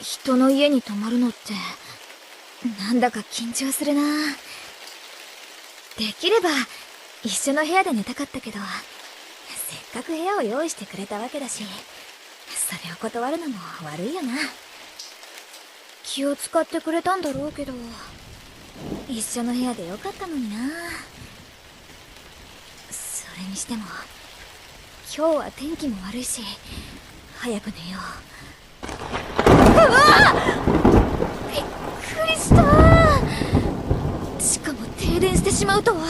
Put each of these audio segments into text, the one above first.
人の家に泊まるのってなんだか緊張するな。できれば一緒の部屋で寝たかったけど、せっかく部屋を用意してくれたわけだし、それを断るのも悪いよな。気を使ってくれたんだろうけど、一緒の部屋でよかったのにな。それにしても今日は天気も悪いし、早く寝よう。うわっ！びっくりした。しかも停電してしまうとは。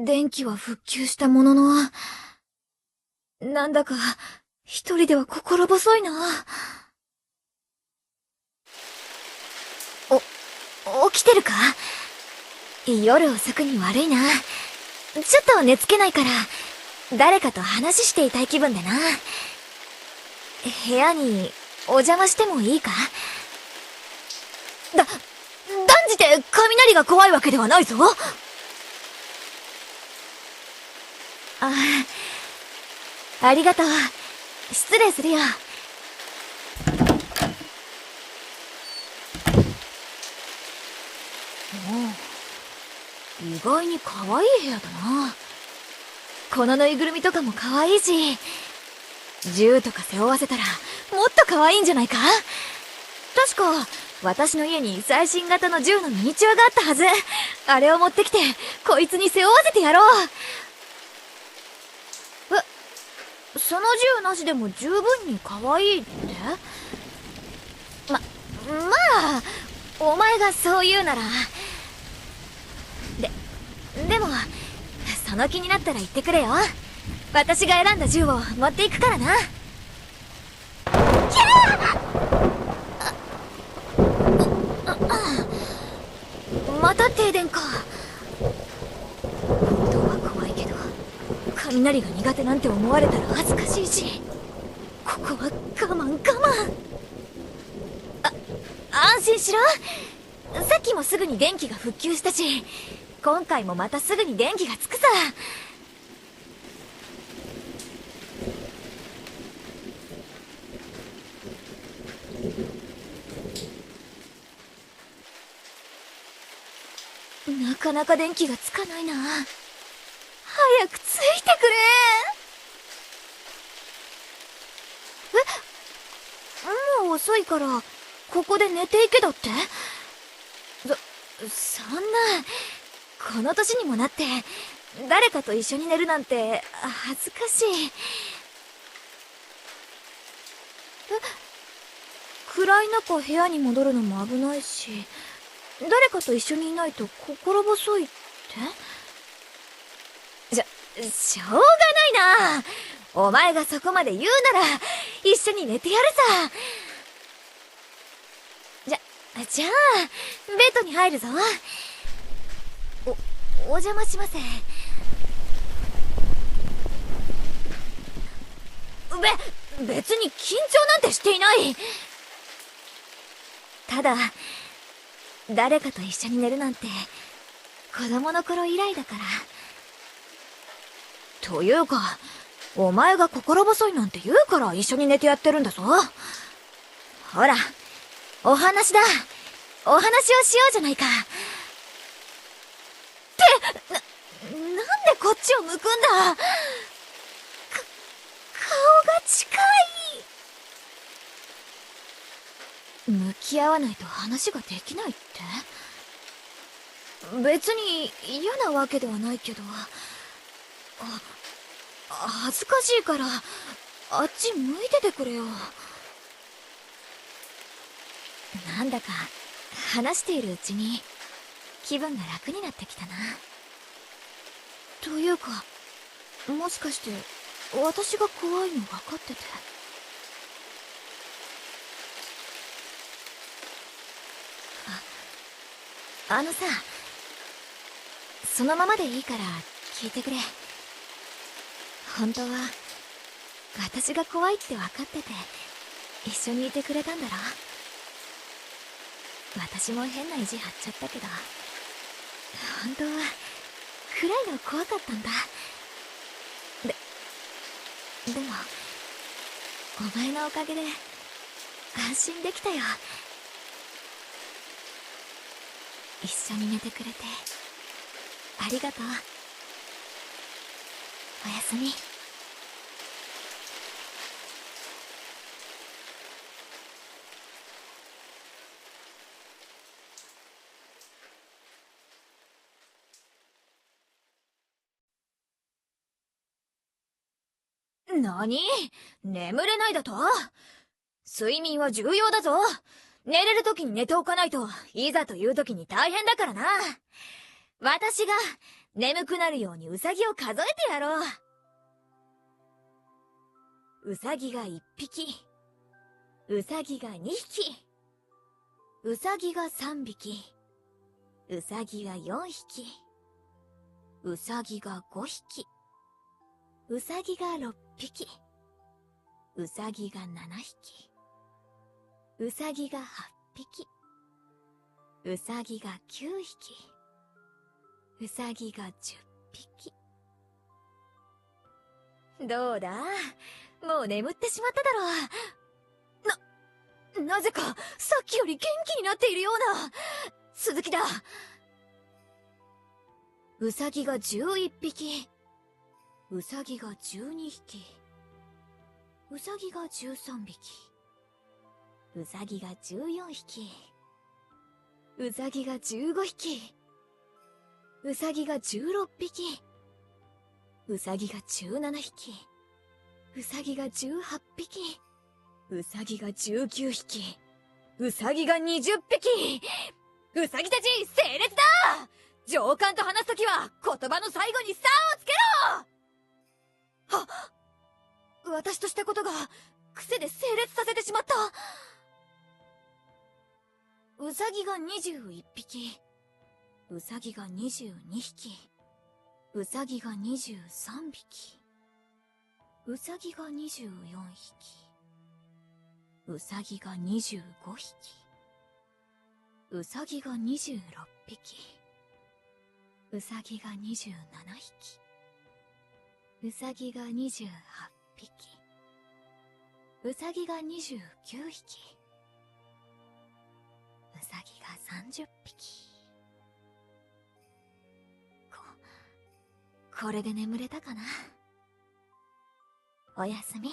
電気は復旧したものの、なんだか一人では心細いな。起きてるか？夜遅くに悪いな。ちょっと寝つけないから、誰かと話していたい気分でな。部屋にお邪魔してもいいか？断じて雷が怖いわけではないぞ。ありがとう。失礼するよ。意外に可愛い部屋だな。このぬいぐるみとかも可愛いし、銃とか背負わせたらもっと可愛いんじゃないか？確か私の家に最新型の銃のミニチュアがあったはず。あれを持ってきてこいつに背負わせてやろう。その銃なしでも十分に可愛いって？まあお前がそう言うなら。でもその気になったら言ってくれよ。私が選んだ銃を持っていくからな。キャー！また停電か。本当は怖いけど、雷が苦手なんて思われたら恥ずかしいし、ここは我慢。安心しろ。さっきもすぐに電気が復旧したし、今回もまたすぐに電気がつくさ。なかなか電気がつかないな。早くついてくれ。もう遅いからここで寝ていけだって？そんな、この年にもなって誰かと一緒に寝るなんて恥ずかしい。暗い中部屋に戻るのも危ないし、誰かと一緒にいないと心細いって？しょうがないな。お前がそこまで言うなら一緒に寝てやるさ。じゃあベッドに入るぞ。お邪魔します。別に緊張なんてしていない。ただ誰かと一緒に寝るなんて子供の頃以来だから。というかお前が心細いなんて言うから一緒に寝てやってるんだぞ。ほらお話だ。お話をしようじゃないか。なんでこっちを向くんだ。顔が近い。向き合わないと話ができないって？別に嫌なわけではないけど、恥ずかしいからあっち向いててくれよ。なんだか話しているうちに気分が楽になってきたな。というか、もしかして私が怖いの分かってて？あのさ、そのままでいいから聞いてくれ。本当は私が怖いって分かってて一緒にいてくれたんだろ？私も変な意地張っちゃったけど、本当は暗いの怖かったんだ。でも、お前のおかげで安心できたよ。一緒に寝てくれてありがとう。おやすみ。何？眠れないだと？睡眠は重要だぞ。寝れるときに寝ておかないといざというときに大変だからな。私が眠くなるようにウサギを数えてやろう。ウサギが1匹、ウサギが2匹、ウサギが3匹、ウサギが4匹、ウサギが5匹、ウサギが6匹、ウサギが7匹、ウサギが8匹、ウサギが9匹、ウサギが10匹。どうだ？もう眠ってしまっただろう。なぜかさっきより元気になっているような。続きだ。ウサギが11匹、ウサギが12匹、ウサギが13匹、ウサギが14匹、ウサギが15匹、ウサギが16匹、ウサギが17匹、ウサギが18匹、ウサギが19匹、ウサギが20匹。ウサギたち整列だ！上官と話すときは言葉の最後に「さ」をつけろ！はっ！私としたことが癖で整列させてしまった。ウサギが21匹、ウサギが22匹、ウサギが23匹、ウサギが24匹、ウサギが25匹、ウサギが26匹、ウサギが27匹、ウサギが28匹、ウサギが29匹、ウサギが30匹。これで眠れたかな。おやすみ。